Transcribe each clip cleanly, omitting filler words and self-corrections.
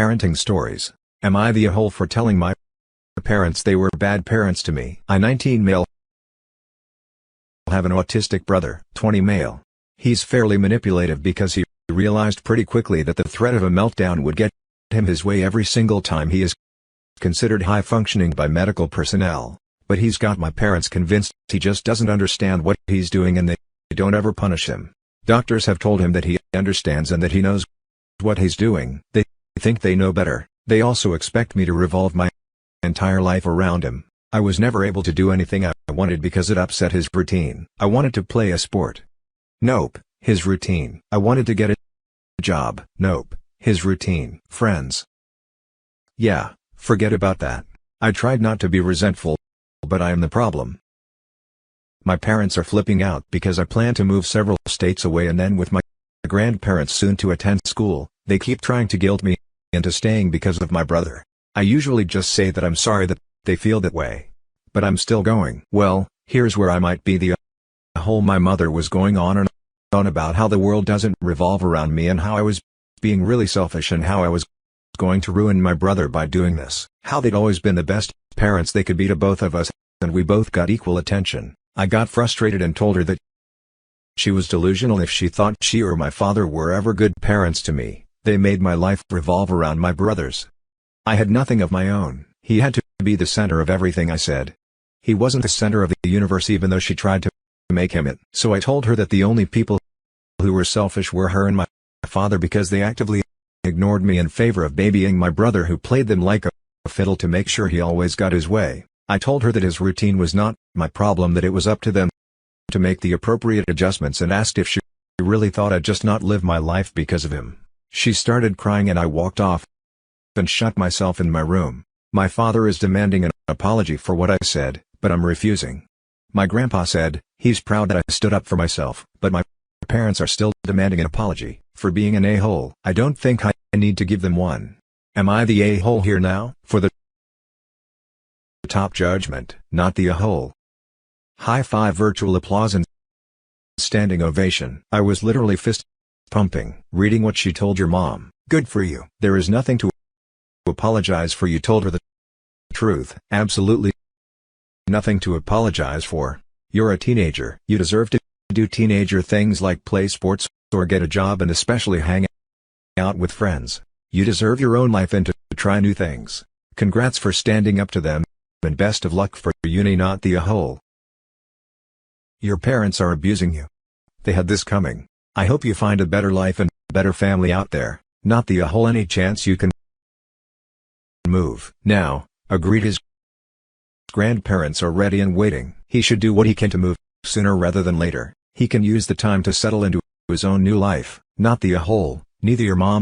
Parenting stories. Am I the a-hole for telling my parents they were bad parents to me? I 19 male have an autistic brother, 20 male. He's fairly manipulative because he realized pretty quickly that the threat of a meltdown would get him his way every single time. He is considered high functioning by medical personnel, but he's got my parents convinced he just doesn't understand what he's doing and they don't ever punish him. Doctors have told him that he understands and that he knows what he's doing. They think they know better. They also expect me to revolve my entire life around him. I was never able to do anything I wanted because it upset his routine. I wanted to play a sport. Nope, his routine. I wanted to get a job. Nope, his routine. Friends. Yeah, forget about that. I tried not to be resentful, but I am the problem. My parents are flipping out because I plan to move several states away and then with my grandparents soon to attend school. They keep trying to guilt me into staying because of my brother. I usually just say that I'm sorry that they feel that way. But I'm still going. Well, here's where I might be the a-hole. My mother was going on and on about how the world doesn't revolve around me and how I was being really selfish and how I was going to ruin my brother by doing this. How they'd always been the best parents they could be to both of us, and we both got equal attention. I got frustrated and told her that she was delusional if she thought she or my father were ever good parents to me. They made my life revolve around my brothers. I had nothing of my own. He had to be the center of everything I said. He wasn't the center of the universe even though she tried to make him it. So I told her that the only people who were selfish were her and my father because they actively ignored me in favor of babying my brother who played them like a fiddle to make sure he always got his way. I told her that his routine was not my problem, that it was up to them to make the appropriate adjustments, and asked if she really thought I'd just not live my life because of him. She started crying and I walked off and shut myself in my room. My father is demanding an apology for what I said, but I'm refusing. My grandpa said he's proud that I stood up for myself, but my parents are still demanding an apology for being an a-hole. I don't think I need to give them one. Am I the a-hole here now? For the top judgment, not the a-hole. High five, virtual applause and standing ovation. I was literally fist pumping. Reading what she told your mom. Good for you. There is nothing to apologize for. You told her the truth. Absolutely nothing to apologize for. You're a teenager. You deserve to do teenager things like play sports or get a job and especially hang out with friends. You deserve your own life and to try new things. Congrats for standing up to them, and best of luck for uni, not the a-hole. Your parents are abusing you. They had this coming. I hope you find a better life and better family out there, not the a-hole. Any chance you can move now. Agreed. His grandparents are ready and waiting. He should do what he can to move sooner rather than later. He can use the time to settle into his own new life, not the a-hole. Neither your mom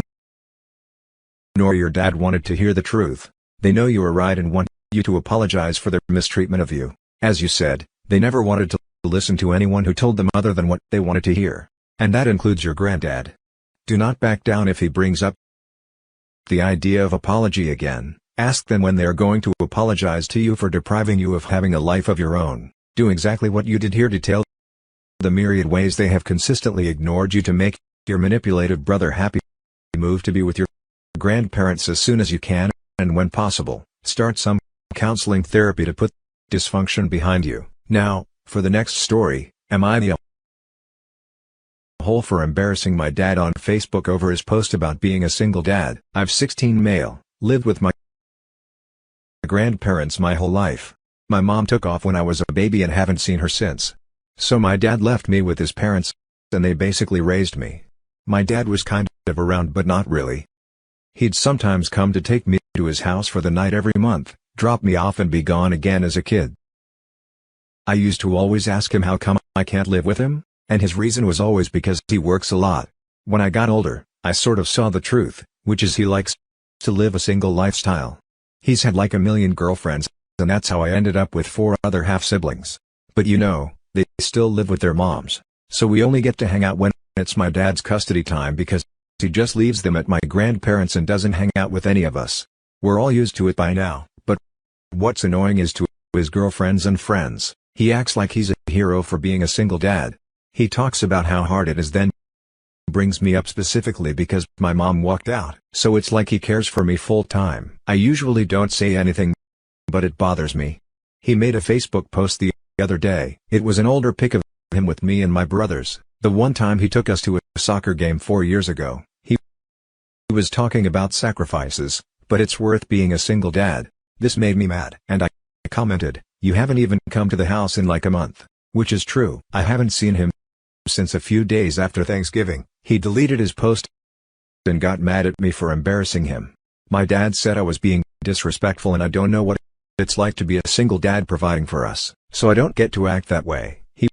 nor your dad wanted to hear the truth. They know you are right and want you to apologize for their mistreatment of you. As you said, they never wanted to listen to anyone who told them other than what they wanted to hear. And that includes your granddad. Do not back down if he brings up the idea of apology again. Ask them when they are going to apologize to you for depriving you of having a life of your own. Do exactly what you did here. Detail the myriad ways they have consistently ignored you to make your manipulative brother happy. Move to be with your grandparents as soon as you can, and when possible, start some counseling therapy to put dysfunction behind you. Now, for the next story, am I the a-hole for embarrassing my dad on Facebook over his post about being a single dad? I've 16 male, lived with my grandparents my whole life. My mom took off when I was a baby and haven't seen her since. So my dad left me with his parents, and they basically raised me. My dad was kind of around but not really. He'd sometimes come to take me to his house for the night every month, drop me off and be gone again as a kid. I used to always ask him how come I can't live with him, and his reason was always because he works a lot. When I got older, I sort of saw the truth, which is he likes to live a single lifestyle. He's had like a million girlfriends, and that's how I ended up with 4 other half-siblings. But you know, they still live with their moms, so we only get to hang out when it's my dad's custody time because he just leaves them at my grandparents and doesn't hang out with any of us. We're all used to it by now, but what's annoying is to his girlfriends and friends, he acts like he's a hero for being a single dad. He talks about how hard it is then brings me up specifically because my mom walked out. So it's like he cares for me full time. I usually don't say anything, but it bothers me. He made a Facebook post the other day. It was an older pic of him with me and my brothers, the one time he took us to a soccer game 4 years ago. He was talking about sacrifices, but it's worth being a single dad. This made me mad. And I commented, "You haven't even come to the house in like a month." Which is true. I haven't seen him since a few days after Thanksgiving. He deleted his post and got mad at me for embarrassing him. My dad said I was being disrespectful and I don't know what it's like to be a single dad providing for us, so I don't get to act that way. He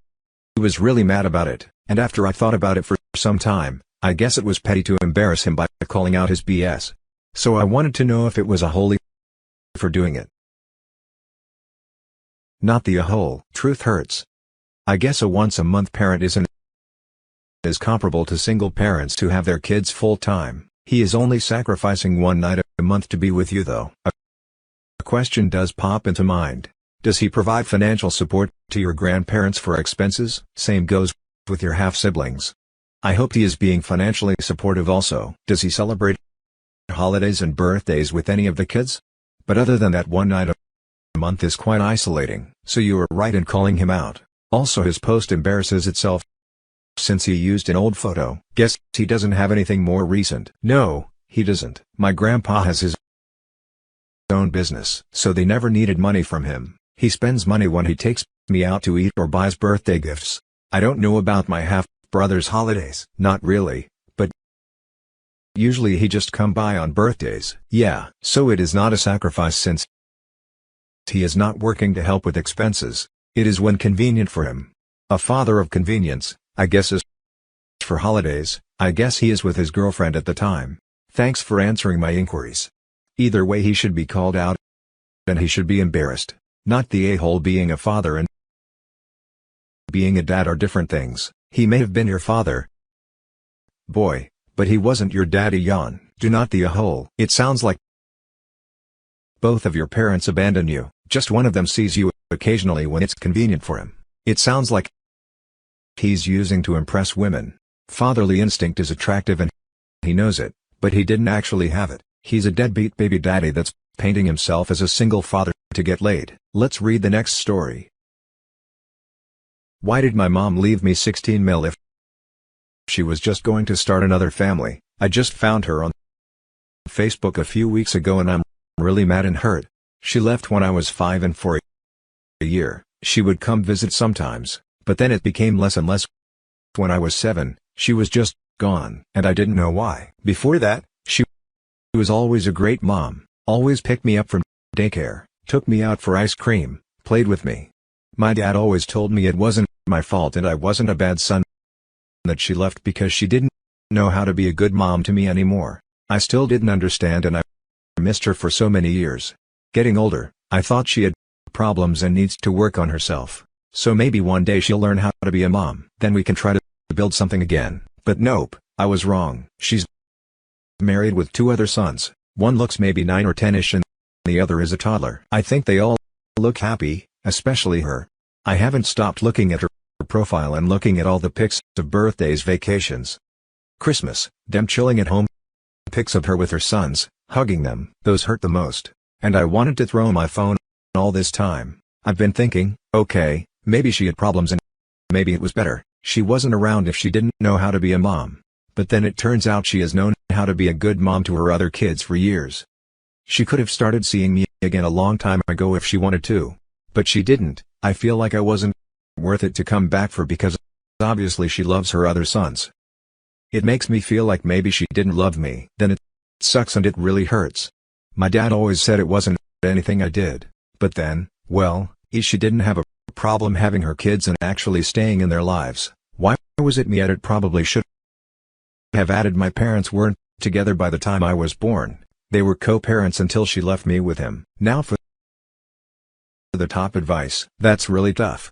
was really mad about it, and after I thought about it for some time, I guess it was petty to embarrass him by calling out his BS. So I wanted to know if it was a holy for doing it. Not the a hole. Truth hurts. I guess a once-a-month parent isn't as comparable to single parents who have their kids full-time. He is only sacrificing one night a month to be with you though. A question does pop into mind. Does he provide financial support to your grandparents for expenses? Same goes with your half-siblings. I hope he is being financially supportive also. Does he celebrate holidays and birthdays with any of the kids? But other than that, one night a month is quite isolating, so you are right in calling him out. Also, his post embarrasses itself since he used an old photo. Guess he doesn't have anything more recent. No, he doesn't. My grandpa has his own business, so they never needed money from him. He spends money when he takes me out to eat or buys birthday gifts. I don't know about my half-brother's holidays. Not really, but usually he just come by on birthdays. Yeah, so it is not a sacrifice since he is not working to help with expenses. It is when convenient for him. A father of convenience, I guess. As for holidays, I guess he is with his girlfriend at the time. Thanks for answering my inquiries. Either way, he should be called out and he should be embarrassed. Not the a-hole. Being a father and being a dad are different things. He may have been your father, boy, but he wasn't your daddy. Yawn. Do not the a-hole. It sounds like both of your parents abandon you. Just one of them sees you occasionally when it's convenient for him. It sounds like he's using to impress women. Fatherly instinct is attractive and he knows it, but he didn't actually have it. He's a deadbeat baby daddy that's painting himself as a single father to get laid. Let's read the next story. Why did my mom leave me 16 mil if she was just going to start another family? I just found her on Facebook a few weeks ago and I'm really mad and hurt. She left when I was 5 and for a year, she would come visit sometimes, but then it became less and less. When I was 7, she was just gone, and I didn't know why. Before that, she was always a great mom, always picked me up from daycare, took me out for ice cream, played with me. My dad always told me it wasn't my fault and I wasn't a bad son, that she left because she didn't know how to be a good mom to me anymore. I still didn't understand and I missed her for so many years. Getting older, I thought she had problems and needs to work on herself. So maybe one day she'll learn how to be a mom. Then we can try to build something again. But nope, I was wrong. She's married with 2 other sons. One looks maybe 9 or 10ish and the other is a toddler. I think they all look happy, especially her. I haven't stopped looking at her profile and looking at all the pics of birthdays, vacations, Christmas, them chilling at home. Pics of her with her sons, hugging them. Those hurt the most. And I wanted to throw my phone all this time. I've been thinking, okay, maybe she had problems and maybe it was better she wasn't around if she didn't know how to be a mom. But then it turns out she has known how to be a good mom to her other kids for years. She could have started seeing me again a long time ago if she wanted to. But she didn't. I feel like I wasn't worth it to come back for because obviously she loves her other sons. It makes me feel like maybe she didn't love me. Then it sucks and it really hurts. My dad always said it wasn't anything I did. But then, well, she didn't have a problem having her kids and actually staying in their lives. Why was it me? It probably should have added my parents weren't together by the time I was born. They were co-parents until she left me with him. Now for the top advice. That's really tough.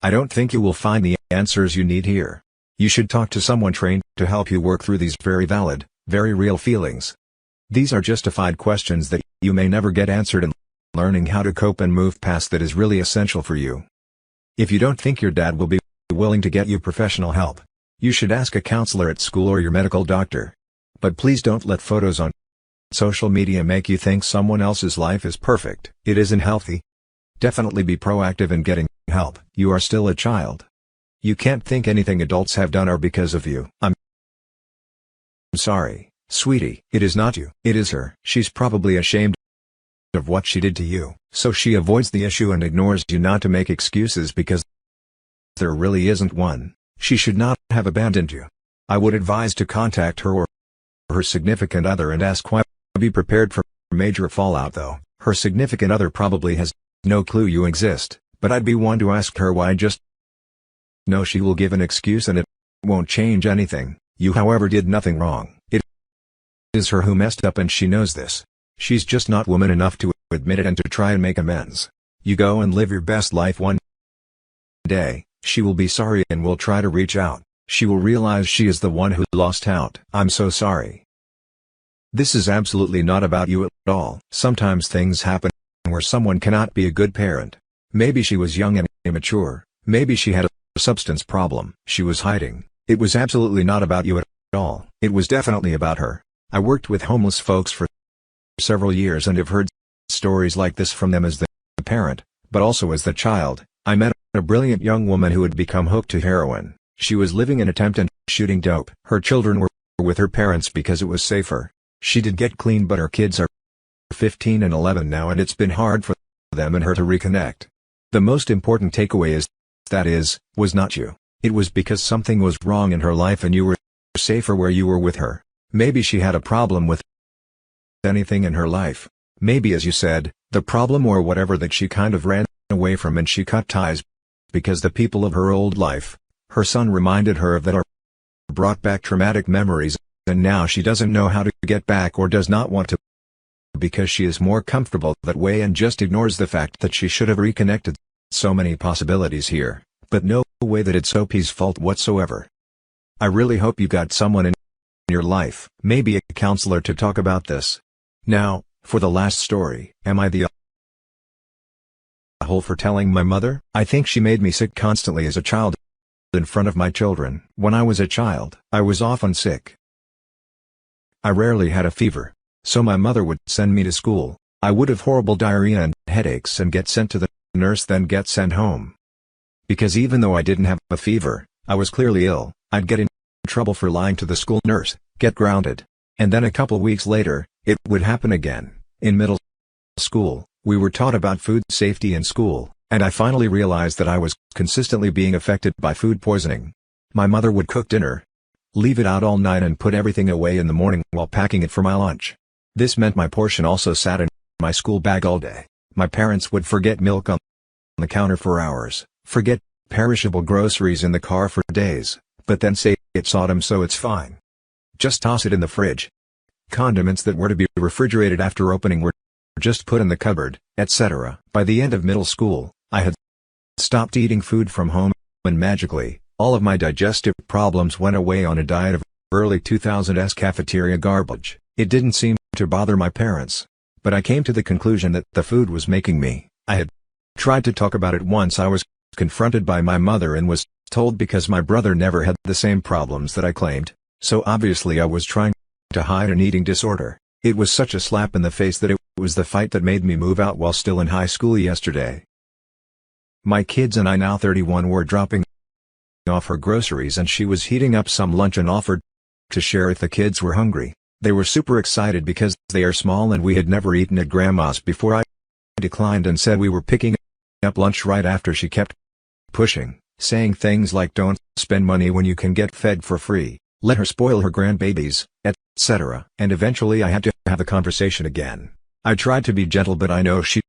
I don't think you will find the answers you need here. You should talk to someone trained to help you work through these very valid, very real feelings. These are justified questions that you may never get answered, and learning how to cope and move past that is really essential for you. If you don't think your dad will be willing to get you professional help, You should ask a counselor at school or your medical doctor. But please don't let photos on social media make you think someone else's life is perfect. It isn't healthy. Definitely be proactive in getting help. You are still a child. You can't think anything adults have done are because of you. I'm sorry, sweetie. It is not you. It is her. She's probably ashamed of what she did to you, so she avoids the issue and ignores you, not to make excuses because there really isn't one. She should not have abandoned you. I would advise to contact her or her significant other and ask why. Be prepared for major fallout though. Her significant other probably has no clue you exist, but I'd be one to ask her why. Just know she will give an excuse and it won't change anything. You however did nothing wrong. It is her who messed up and she knows this. She's just not woman enough to admit it and to try and make amends. You go and live your best life. One day, she will be sorry and will try to reach out. She will realize she is the one who lost out. I'm so sorry. This is absolutely not about you at all. Sometimes things happen where someone cannot be a good parent. Maybe she was young and immature. Maybe she had a substance problem she was hiding. It was absolutely not about you at all. It was definitely about her. I worked with homeless folks for several years and have heard stories like this from them as the parent, but also as the child. I met a brilliant young woman who had become hooked to heroin. She was living in a tent and shooting dope. Her children were with her parents because it was safer. She did get clean, but her kids are 15 and 11 now, and it's been hard for them and her to reconnect. The most important takeaway is, was not you. It was because something was wrong in her life and you were safer where you were with her. Maybe she had a problem with anything in her life. Maybe, as you said, the problem or whatever that she kind of ran away from and she cut ties because the people of her old life, her son, reminded her of that or brought back traumatic memories, and now she doesn't know how to get back or does not want to because she is more comfortable that way and just ignores the fact that she should have reconnected. So many possibilities here, but no way that it's OP's fault whatsoever. I really hope you got someone in your life, maybe a counselor, to talk about this. Now, for the last story. Am I the asshole for telling my mother? I think she made me sick constantly as a child in front of my children. When I was a child, I was often sick. I rarely had a fever, so my mother would send me to school. I would have horrible diarrhea and headaches and get sent to the nurse, then get sent home. Because even though I didn't have a fever, I was clearly ill. I'd get in trouble for lying to the school nurse, get grounded. And then a couple weeks later, it would happen again. In middle school, we were taught about food safety in school, and I finally realized that I was consistently being affected by food poisoning. My mother would cook dinner, leave it out all night and put everything away in the morning while packing it for my lunch. This meant my portion also sat in my school bag all day. My parents would forget milk on the counter for hours, forget perishable groceries in the car for days, but then say it's autumn so it's fine. Just toss it in the fridge. Condiments that were to be refrigerated after opening were just put in the cupboard, etc. By the end of middle school, I had stopped eating food from home, and magically, all of my digestive problems went away on a diet of early 2000s cafeteria garbage. It didn't seem to bother my parents, but I came to the conclusion that the food was making me. I had tried to talk about it once. I was confronted by my mother and was told because my brother never had the same problems that I claimed, so obviously I was trying to hide an eating disorder. It was such a slap in the face that it was the fight that made me move out while still in high school yesterday. My kids and I, now 31, were dropping off her groceries and she was heating up some lunch and offered to share if the kids were hungry. They were super excited because they are small and we had never eaten at Grandma's before. I declined and said we were picking up lunch right after. She kept pushing, saying things like don't spend money when you can get fed for free, let her spoil her grandbabies, etc. And eventually I had to have the conversation again. I tried to be gentle, but I know she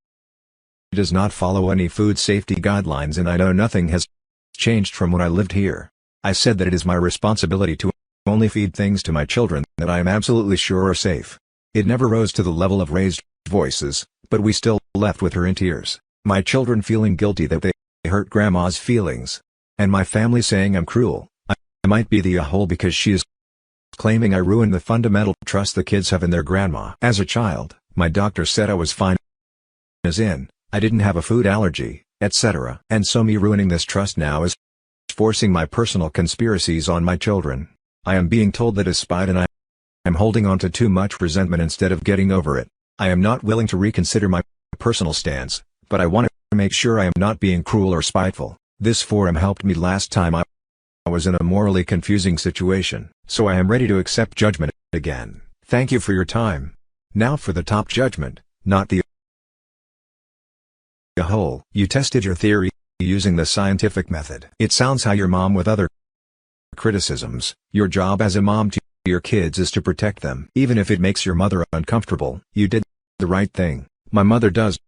does not follow any food safety guidelines and I know nothing has changed from when I lived here. I said that it is my responsibility to only feed things to my children that I am absolutely sure are safe. It never rose to the level of raised voices, but we still left with her in tears. My children feeling guilty that they hurt Grandma's feelings. And my family saying I'm cruel. I might be the a-hole because she is claiming I ruined the fundamental trust the kids have in their grandma. As a child, my doctor said I was fine, as in, I didn't have a food allergy, etc. And so me ruining this trust now is forcing my personal conspiracies on my children. I am being told that is spite and I am holding on to too much resentment instead of getting over it. I am not willing to reconsider my personal stance, but I want to make sure I am not being cruel or spiteful. This forum helped me last time I was in a morally confusing situation, so I am ready to accept judgment again. Thank you for your time. Now for the top judgment, not the whole. You tested your theory using the scientific method. It sounds how your mom with other criticisms. Your job as a mom to your kids is to protect them. Even if it makes your mother uncomfortable, you did the right thing. My mother does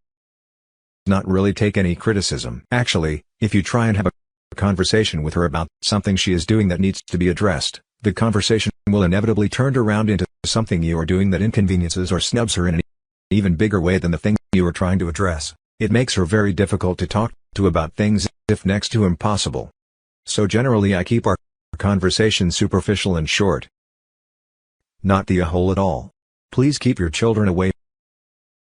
not really take any criticism. Actually, if you try and have a conversation with her about something she is doing that needs to be addressed, the conversation will inevitably turn around into something you are doing that inconveniences or snubs her in an even bigger way than the thing you are trying to address. It makes her very difficult to talk to about things, if next to impossible. So generally I keep our conversation superficial and short. Not the whole at all. Please keep your children away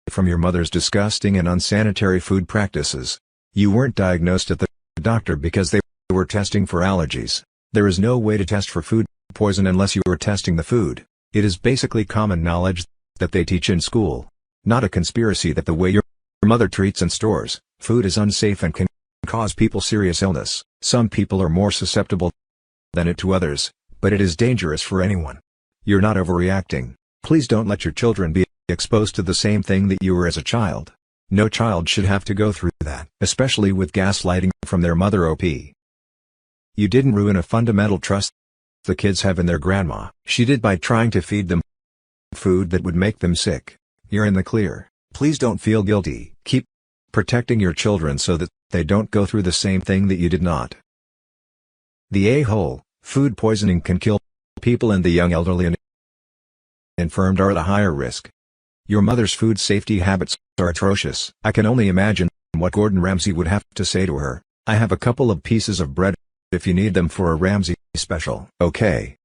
from your mother's disgusting and unsanitary food practices. You weren't diagnosed at the doctor because they were testing for allergies. There is no way to test for food poison unless you are testing the food. It is basically common knowledge that they teach in school. Not a conspiracy that the way your mother treats and stores food is unsafe and can cause people serious illness. Some people are more susceptible than it to others, but it is dangerous for anyone. You're not overreacting. Please don't let your children be exposed to the same thing that you were as a child. No child should have to go through that, especially with gaslighting from their mother. You didn't ruin a fundamental trust the kids have in their grandma. She did by trying to feed them food that would make them sick. You're in the clear. Please don't feel guilty. Keep protecting your children so that they don't go through the same thing that you did not. The a-hole, food poisoning can kill people, and the young, elderly and infirmed are at a higher risk. Your mother's food safety habits are atrocious. I can only imagine what Gordon Ramsay would have to say to her. I have a couple of pieces of bread if you need them for a Ramsay special. Okay.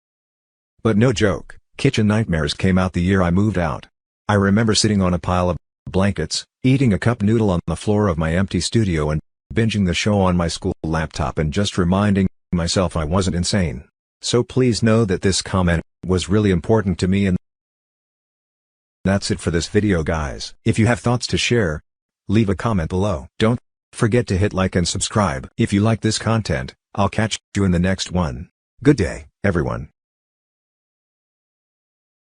But no joke, Kitchen Nightmares came out the year I moved out. I remember sitting on a pile of blankets, eating a cup noodle on the floor of my empty studio and binging the show on my school laptop and just reminding myself I wasn't insane. So please know that this comment was really important to me, and that's it for this video, guys. If you have thoughts to share, leave a comment below. Don't forget to hit like and subscribe. If you like this content, I'll catch you in the next one. Good day, everyone.